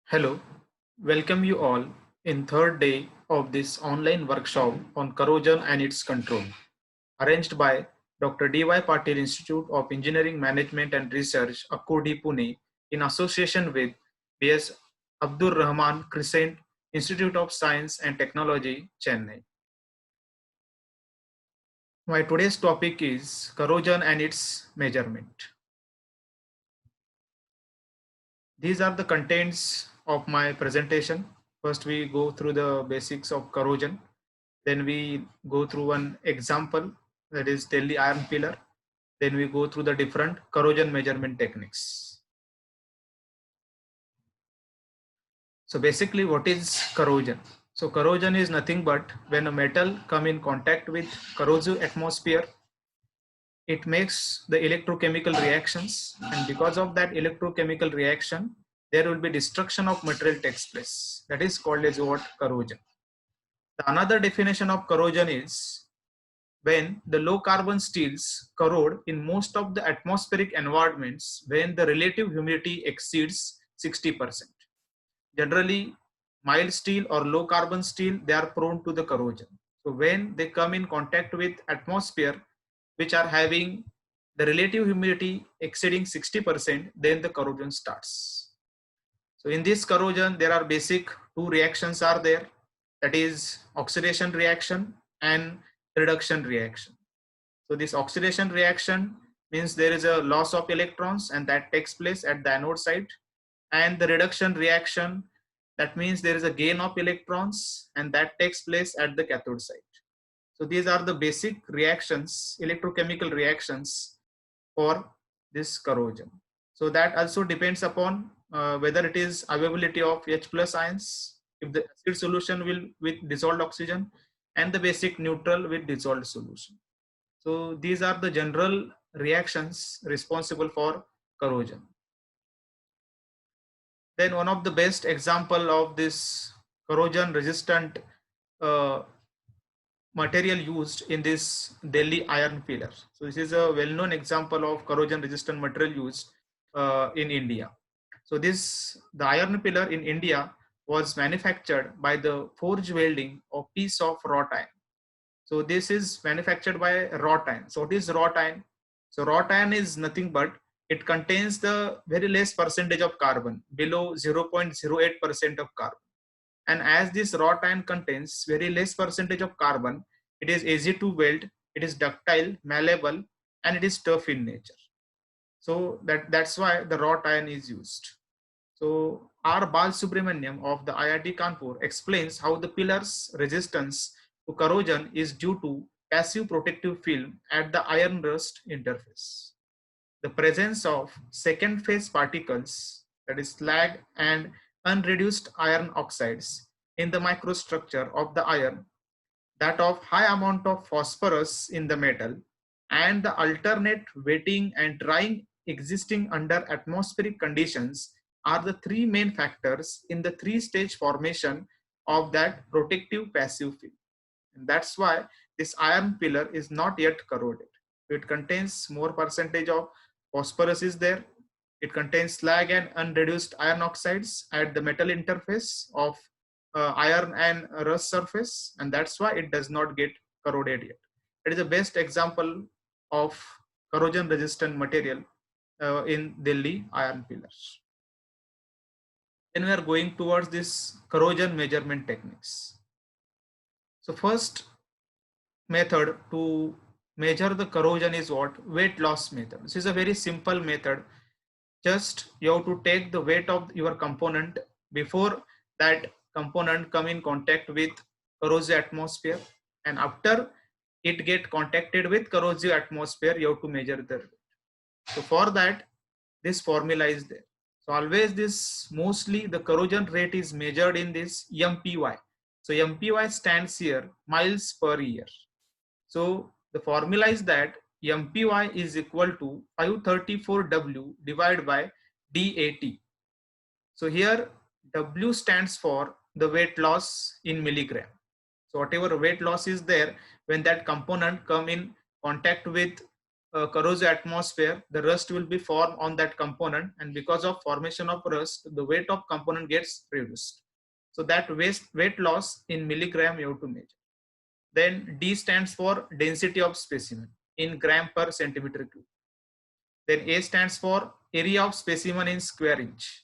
Hello, welcome you all in third day of this online workshop on corrosion and its control, arranged by Dr. D.Y. Patil Institute of Engineering Management and Research, Akkudi, Pune, in association with B.S. Abdur Rahman Crescent Institute of Science and Technology, Chennai. My today's topic is corrosion and its measurement. These are the contents of my presentation. First, we go through the basics of corrosion. Then we go through one example, that is Delhi iron pillar. Then we go through the different corrosion measurement techniques. So basically, what is corrosion? So corrosion is nothing but when a metal come in contact with corrosive atmosphere, it makes the electrochemical reactions, and because of that electrochemical reaction, there will be destruction of material takes place. That is called as what? Corrosion. The another definition of corrosion is when the low carbon steels corrode in most of the atmospheric environments when the relative humidity exceeds 60%. Generally, mild steel or low carbon steel, they are prone to the corrosion. So when they come in contact with atmosphere which are having the relative humidity exceeding 60%, then the corrosion starts. So in this corrosion, there are basic two reactions are there, that is oxidation reaction and reduction reaction. So this oxidation reaction means there is a loss of electrons and that takes place at the anode side, and the reduction reaction, that means there is a gain of electrons and that takes place at the cathode side. So these are the basic reactions, electrochemical reactions for this corrosion. So that also depends upon whether it is availability of H plus ions, if the acid solution will with dissolved oxygen, and the basic neutral with dissolved solution. So these are the general reactions responsible for corrosion. Then one of the best example of this corrosion resistant uh, material used in this Delhi iron pillar. So this is a well-known example of corrosion resistant material used in India. So the iron pillar in India was manufactured by the forge welding of piece of wrought iron. So this is manufactured by wrought iron. So what is wrought iron? So wrought iron is nothing but it contains the very less percentage of carbon, below 0.08% of carbon. And as this wrought iron contains very less percentage of carbon, it is easy to weld, it is ductile, malleable, and it is tough in nature. So that's why the wrought iron is used. So R. Balsubramaniam of the IIT Kanpur explains how the pillar's resistance to corrosion is due to passive protective film at the iron rust interface. The presence of second phase particles, that is slag and unreduced iron oxides in the microstructure of the iron, that of high amount of phosphorus in the metal, and the alternate wetting and drying existing under atmospheric conditions are the three main factors in the three-stage formation of that protective passive film. And that's why this iron pillar is not yet corroded. It contains more percentage of phosphorus is there. It contains slag and unreduced iron oxides at the metal interface of iron and rust surface, and that's why it does not get corroded yet. It is the best example of corrosion resistant material in Delhi iron pillars. Then we are going towards this corrosion measurement techniques. So first method to measure the corrosion is what? Weight loss method. This is a very simple method. Just you have to take the weight of your component before that component come in contact with corrosive atmosphere, and after it get contacted with corrosive atmosphere, you have to measure the weight. So for that, this formula is there. So always this, mostly the corrosion rate is measured in this MPY. So MPY stands here miles per year. So the formula is that MPY is equal to 534W divided by DAT. So here W stands for the weight loss in milligram. So whatever weight loss is there when that component come in contact with corrosive atmosphere, the rust will be formed on that component, and because of formation of rust, the weight of component gets reduced. So that weight loss in milligram you have to measure. Then D stands for density of specimen in gram per centimeter cube. Then A stands for area of specimen in square inch,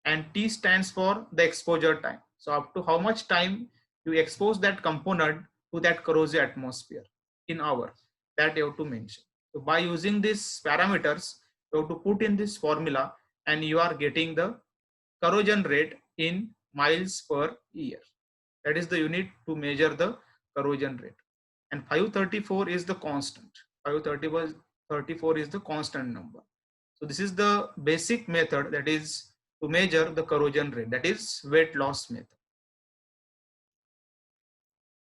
and T stands for the exposure time. So up to how much time you expose that component to that corrosive atmosphere in hour, that you have to mention. So by using these parameters, you have to put in this formula, and you are getting the corrosion rate in miles per year. That is the unit to measure the corrosion rate. And 534 is the constant. 534 is the constant number. So this is the basic method, that is to measure the corrosion rate, that is weight loss method.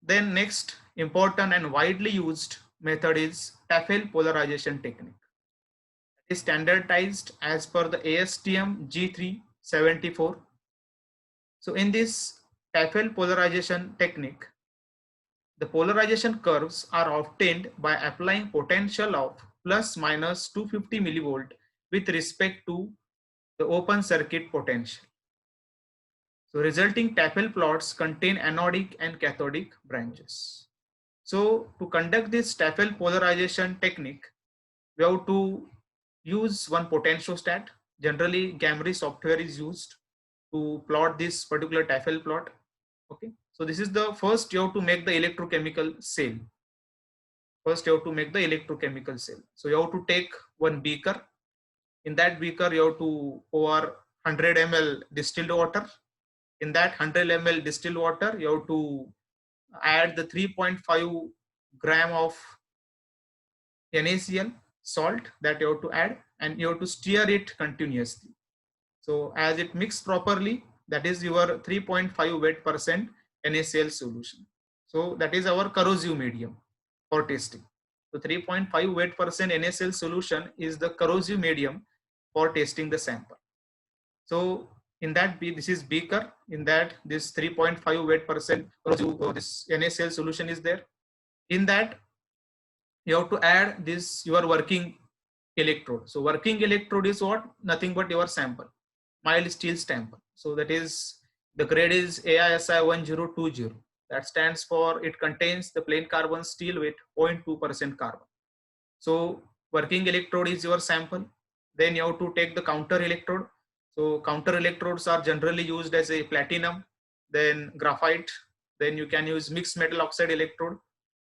Then next important and widely used method is Tafel polarization technique. It is standardized as per the ASTM G374. So in this Tafel polarization technique, the polarization curves are obtained by applying potential of plus minus 250 millivolt with respect to the open circuit potential. So resulting Tafel plots contain anodic and cathodic branches. So to conduct this Tafel polarization technique, we have to use one potentiostat. Generally, Gamry software is used to plot this particular Tafel plot. Okay, so this is the first you have to make the electrochemical cell. First you have to make the electrochemical cell. So you have to take one beaker. In that beaker you have to pour 100 ml distilled water. In that 100 ml distilled water you have to add the 3.5 gram of NaCl salt that you have to add, and you have to stir it continuously. So as it mixes properly, that is your 3.5 weight% NaCl solution. So that is our corrosive medium for testing. So 3.5 weight% NaCl solution is the corrosive medium for testing the sample. So in that, this is beaker. In that, this 3.5 weight% corrosive, this NaCl solution is there. In that, you have to add this your working electrode. So working electrode is what? Nothing but your sample, mild steel sample. So that is, the grade is AISI 1020. That stands for, it contains the plain carbon steel with 0.2% carbon. So working electrode is your sample. Then you have to take the counter electrode. So counter electrodes are generally used as a platinum, then graphite, then you can use mixed metal oxide electrode.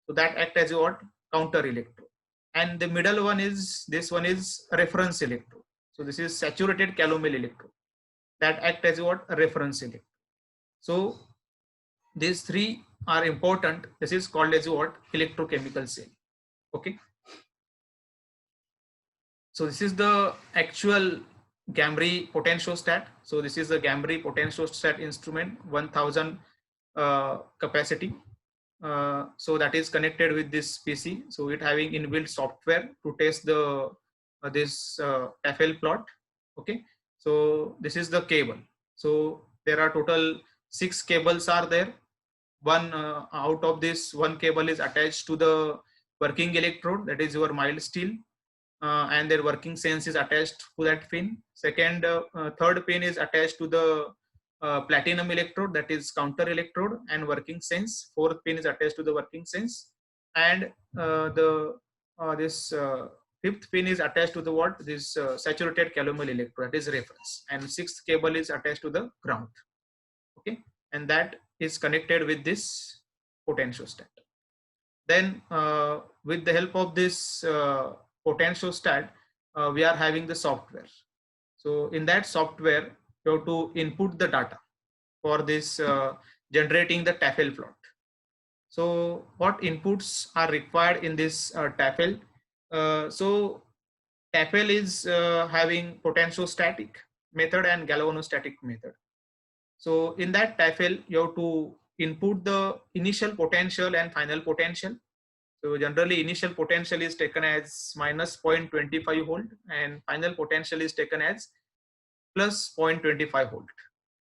So that act as a what? Counter electrode. And the middle one is, this one is reference electrode. So this is saturated calomel electrode. That act as what? A reference electrode. So these three are important. This is called as what? Electrochemical cell. Okay. So this is the actual Gamry potentiostat. So this is the Gamry potentiostat instrument, 1000 capacity. So that is connected with this PC. So it having inbuilt software to test the this Tafel plot. Okay. So this is the cable. So there are total 6 cables are there. One out of this, one cable is attached to the working electrode, that is your mild steel. And their working sense is attached to that pin. Second, third pin is attached to the platinum electrode, that is counter electrode and working sense. Fourth pin is attached to the working sense, and this fifth pin is attached to the what? This saturated calomel electrode, that is reference, and sixth cable is attached to the ground. Okay, and that is connected with this potentiostat. Then with the help of this potentiostat, we are having the software. So in that software, you have to input the data for this generating the Tafel plot. So what inputs are required in this Tafel? So Tafel is having potentiostatic method and galvanostatic method. So in that Tafel, you have to input the initial potential and final potential. So generally initial potential is taken as minus 0.25 volt and final potential is taken as plus 0.25 volt.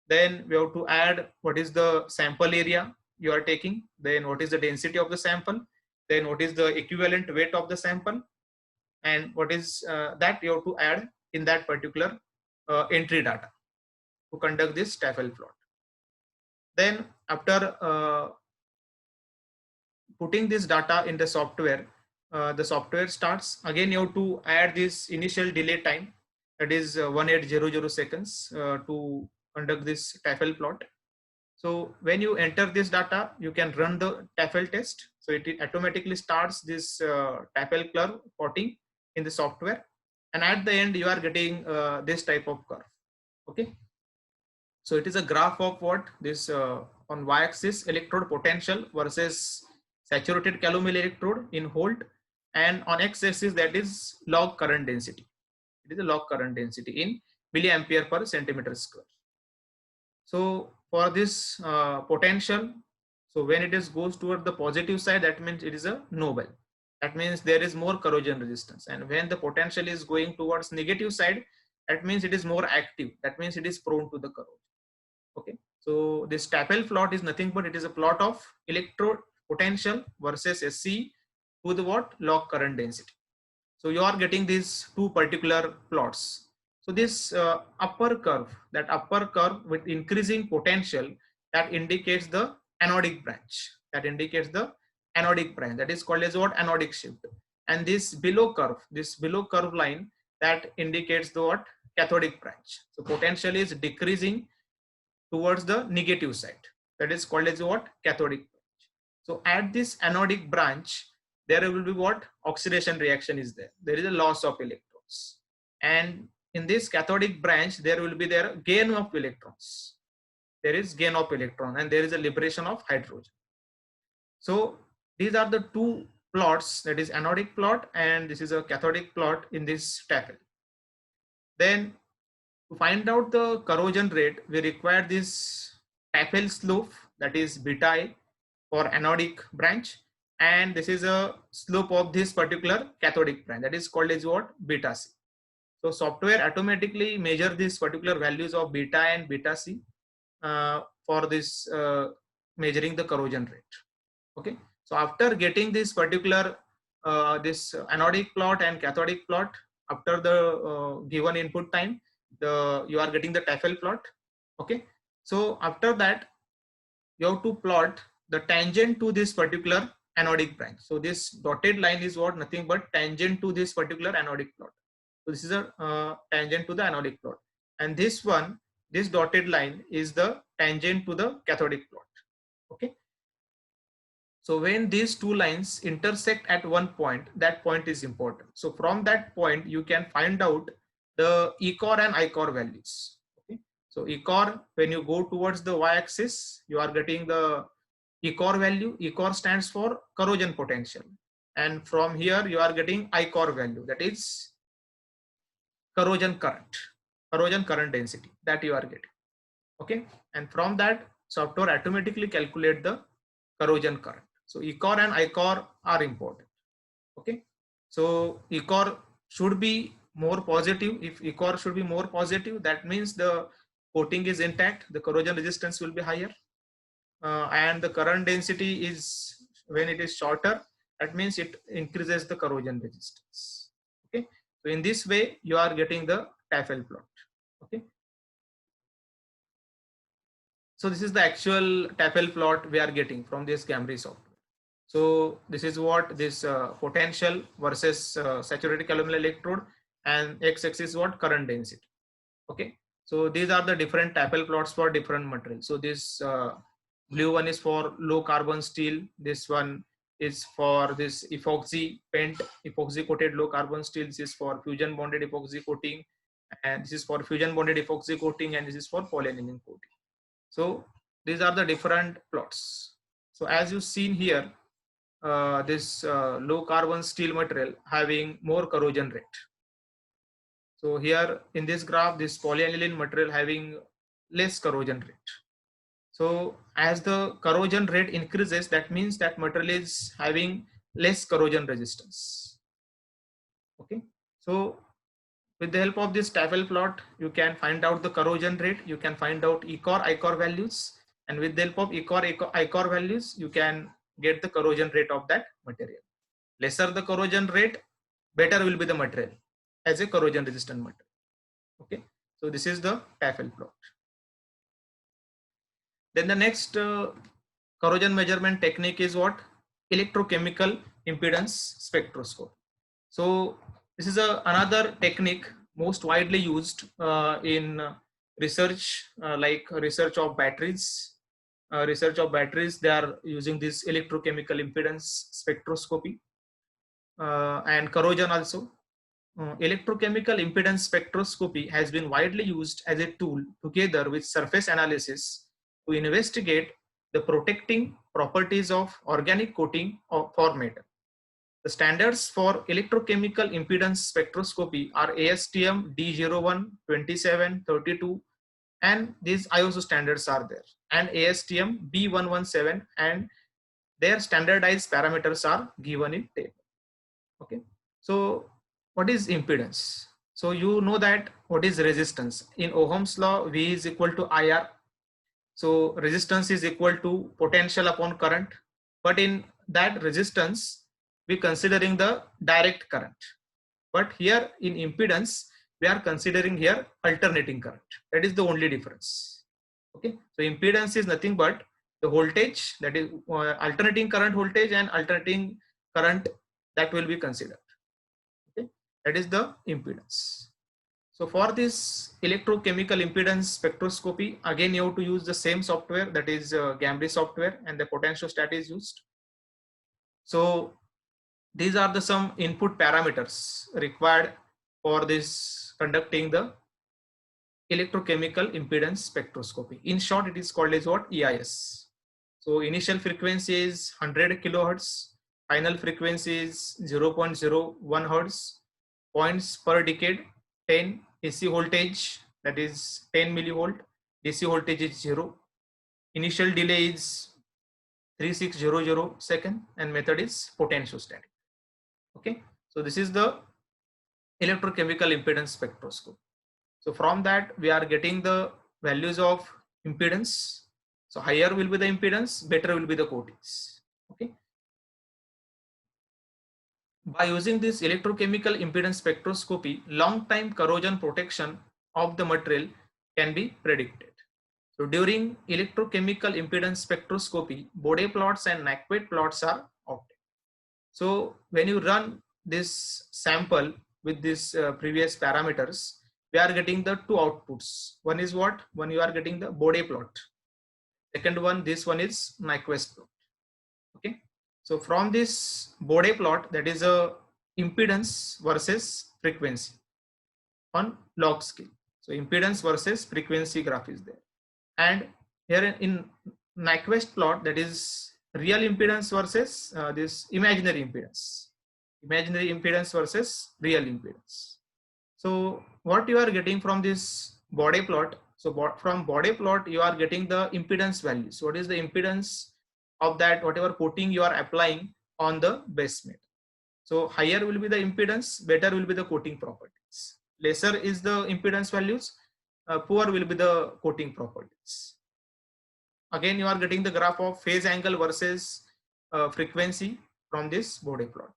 Then we have to add what is the sample area you are taking, then what is the density of the sample, then what is the equivalent weight of the sample, and what is that you have to add in that particular entry data to conduct this TAFL plot. Then after putting this data in the software starts. Again, you have to add this initial delay time, that is 1800 seconds, to conduct this TAFL plot. So when you enter this data, you can run the TAFL test. So it automatically starts this TAFL curve plotting in the software. And at the end, you are getting this type of curve. Okay. So it is a graph of what this on y-axis electrode potential versus saturated calomel electrode in Volt, and on x-axis that is log current density. It is a log current density in milliampere per centimeter square. So for this potential, so when it is goes toward the positive side, that means it is a noble. That means there is more corrosion resistance. And when the potential is going towards negative side, that means it is more active. That means it is prone to the corrosion. Okay. So this TAFL plot is nothing but it is a plot of electrode potential versus SC to the what? Log current density. So you are getting these two particular plots. So this upper curve with increasing potential, that indicates the anodic branch. That indicates the anodic branch. That is called as what? Anodic shift. And this below curve line, that indicates the what? Cathodic branch. So potential is decreasing towards the negative side. That is called as what? Cathodic branch. So at this anodic branch, there will be what? Oxidation reaction is there. There is a loss of electrons. And in this cathodic branch, there will be their gain of electrons. There is gain of electron and there is a liberation of hydrogen. So these are the two plots, that is anodic plot and this is a cathodic plot in this TAFL. Then to find out the corrosion rate, we require this TAFL slope, that is beta I for anodic branch, and this is a slope of this particular cathodic branch, that is called as what? Beta C. So software automatically measure these particular values of beta and beta C for this measuring the corrosion rate. Okay. So after getting this particular this anodic plot and cathodic plot, after the given input time, you are getting the TAFL plot. Okay. So after that, you have to plot the tangent to this particular anodic branch. So this dotted line is what? Nothing but tangent to this particular anodic plot. So this is a tangent to the anodic plot, and this one, this dotted line is the tangent to the cathodic plot. Okay. So when these two lines intersect at one point, that point is important. So from that point, you can find out the ECOR and ICOR values. Okay. So ECOR, when you go towards the y-axis, you are getting the ECOR value. ECOR stands for corrosion potential. And from here, you are getting ICOR value, that is corrosion current density, that you are getting. Okay. And from that, software automatically calculate the corrosion current. So ECOR and ICOR are important. Okay. So ECOR should be more positive. If ECOR should be more positive, that means the coating is intact, the corrosion resistance will be higher, and the current density is, when it is shorter, that means it increases the corrosion resistance. Okay. So in this way, you are getting the TAFL plot. Okay. So this is the actual TAFL plot we are getting from this Gamry software. So this is what this potential versus saturated calomel electrode, and x-axis is what? Current density. Okay. So these are the different TAFL plots for different materials. So this blue one is for low carbon steel. This one is for this epoxy paint, epoxy coated low carbon steel. This is for fusion bonded epoxy coating, and this is for fusion bonded epoxy coating, and this is for polyaniline coating. So these are the different plots. So as you've seen here, this low carbon steel material having more corrosion rate. So here in this graph, this polyaniline material having less corrosion rate. So as the corrosion rate increases, that means that material is having less corrosion resistance. Okay. So with the help of this TAFL plot, you can find out the corrosion rate, you can find out ECOR, ICOR values, and with the help of ECOR, ICOR values, you can get the corrosion rate of that material. Lesser the corrosion rate, better will be the material as a corrosion resistant material. Okay, so this is the TAFL plot. Then the next corrosion measurement technique is what? Electrochemical impedance spectroscopy. So this is another technique most widely used in research, like research of batteries. They are using this electrochemical impedance spectroscopy and corrosion also. Electrochemical impedance spectroscopy has been widely used as a tool together with surface analysis to investigate the protecting properties of organic coating for metal. The standards for electrochemical impedance spectroscopy are ASTM D01, 27, 32, and these ISO standards are there, and ASTM B117, and their standardized parameters are given in table. Okay, so what is impedance? So you know that what is resistance. In Ohm's law, V is equal to IR. So resistance is equal to potential upon current. But in that resistance, we considering the direct current. But here in impedance, we are considering here alternating current. That is the only difference. Okay, so impedance is nothing but the voltage, that is alternating current voltage and alternating current that will be considered. Okay, that is the impedance. So for this electrochemical impedance spectroscopy, again you have to use the same software, that is Gamry software, and the potentiostat is used. So these are the some input parameters required for this conducting the electrochemical impedance spectroscopy. In short, it is called as what? EIS. So initial frequency is 100 kilohertz, final frequency is 0.01 hertz, points per decade 10, AC voltage that is 10 millivolt, DC voltage is 0, initial delay is 3600 second, and method is potentiostatic. Okay, so this is the electrochemical impedance spectroscope. So from that we are getting the values of impedance. So higher will be the impedance, better will be the coatings. Okay, by using this electrochemical impedance spectroscopy, long time corrosion protection of the material can be predicted. So during electrochemical impedance spectroscopy, Bode plots and Naquet plots are obtained. So when you run this sample with these previous parameters, we are getting the two outputs. One is what? One you are getting the Bode plot. Second one, this one is Nyquist plot. Okay. So from this Bode plot, that is a impedance versus frequency on log scale. So impedance versus frequency graph is there. And here in Nyquist plot, that is real impedance versus this imaginary impedance. Imaginary impedance versus real impedance. So what you are getting from this Bode plot? So from Bode plot, you are getting the impedance value. So what is the impedance of that whatever coating you are applying on the base metal? So higher will be the impedance, better will be the coating properties. Lesser is the impedance values, poor will be the coating properties. Again, you are getting the graph of phase angle versus frequency from this Bode plot.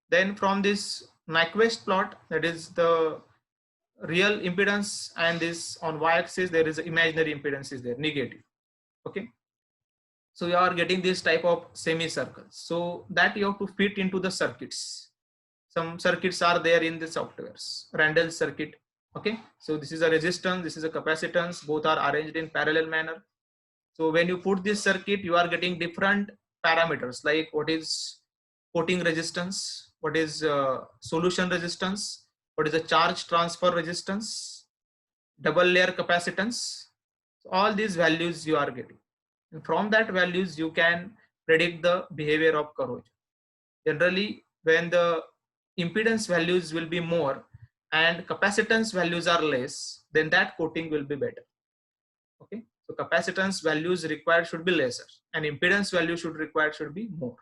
Then from this Nyquist plot, that is the real impedance, and this on y-axis there is imaginary impedance is there, negative. Okay, so you are getting this type of semicircles, so that you have to fit into the circuits. Some circuits are there in the softwares, Randall circuit. Okay, so this is a resistance, this is a capacitance, both are arranged in parallel manner. So when you put this circuit, you are getting different parameters, like what is coating resistance, what is solution resistance, what is the charge transfer resistance, double layer capacitance. So all these values you are getting. And from that values, you can predict the behavior of corrosion. Generally, when the impedance values will be more and capacitance values are less, then that coating will be better. Okay, so capacitance values required should be lesser, and impedance value should be more.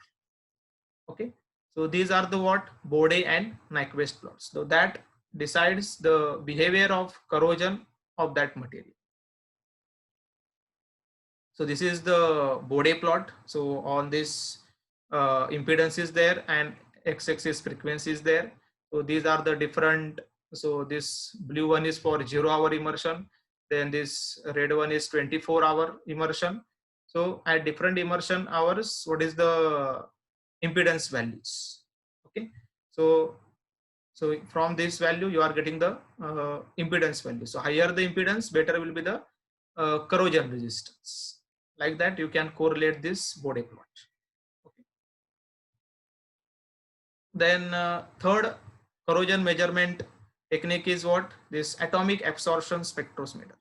Okay, so these are the what Bode and Nyquist plots. So that decides the behavior of corrosion of that material. So this is the Bode plot. So on this impedance is there, and x-axis frequency is there. So these are the different. So this blue one is for 0-hour immersion. Then this red one is 24-hour immersion. So at different immersion hours, what is the impedance values? Okay. So from this value, you are getting the impedance value. So higher the impedance, better will be the corrosion resistance. Like that, you can correlate this Bode plot. Okay. Then third corrosion measurement technique is what? This atomic absorption spectrometer.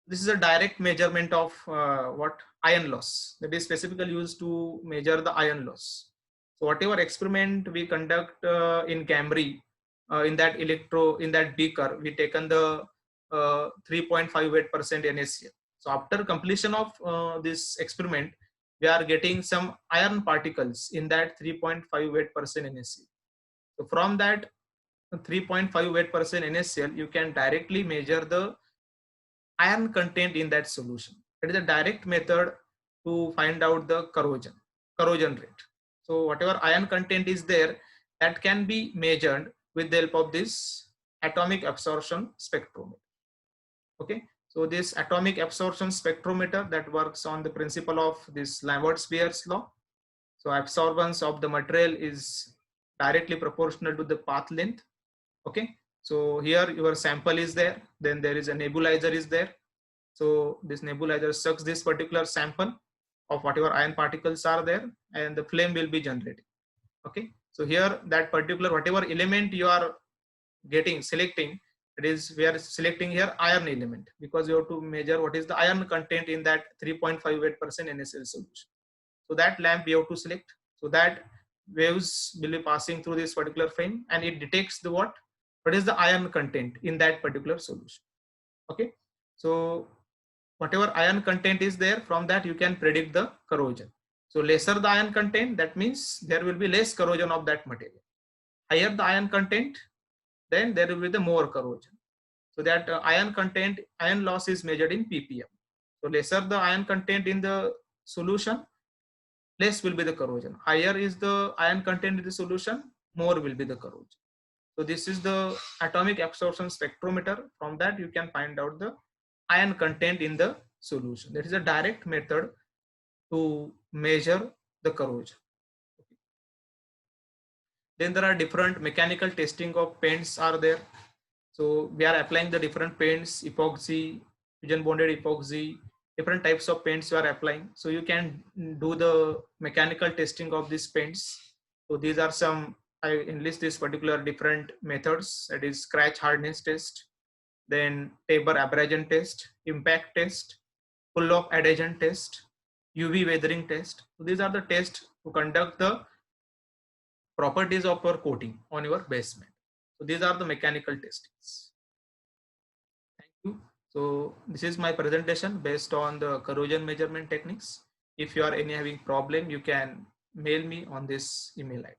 This is a direct measurement of what? Ion loss. That is specifically used to measure the ion loss. So whatever experiment we conduct in Cambridge, in that beaker, we taken the 3.58% NaCl. So after completion of this experiment, we are getting some iron particles in that 3.58% NaCl. So from that 3.58% NaCl, you can directly measure the iron content in that solution. It is a direct method to find out the corrosion rate. So whatever iron content is there, that can be measured with the help of this atomic absorption spectrometer. Okay, so this atomic absorption spectrometer that works on the principle of this Lambert-Spear's law. So absorbance of the material is directly proportional to the path length. Okay, so here your sample is there, then there is a nebulizer is there. So this nebulizer sucks this particular sample of whatever iron particles are there, and the flame will be generated. Okay, so here that particular whatever element you are selecting, it is we are selecting here iron element, because you have to measure what is the iron content in that 3.58% NaCl solution. So that lamp you have to select. So that waves will be passing through this particular frame, and it detects the what is the iron content in that particular solution. Okay, so whatever iron content is there, from that you can predict the corrosion. So lesser the iron content, that means there will be less corrosion of that material. Higher the iron content, then there will be the more corrosion. So that iron loss is measured in ppm. So lesser the iron content in the solution, less will be the corrosion. Higher is the iron content in the solution, more will be the corrosion. So this is the atomic absorption spectrometer. From that you can find out the iron content in the solution. That is a direct method to measure the corrosion. Then there are different mechanical testing of paints are there. So we are applying the different paints, epoxy, fusion bonded epoxy, different types of paints you are applying. So you can do the mechanical testing of these paints. So these are some, I enlist this particular different methods, that is scratch hardness test, then Tabor abrasion test, impact test, pull-off adhesion test, UV weathering test. So these are the tests to conduct the properties of your coating on your basement. So these are the mechanical testings. Thank you. So this is my presentation based on the corrosion measurement techniques. If you are having problem, you can mail me on this email ID.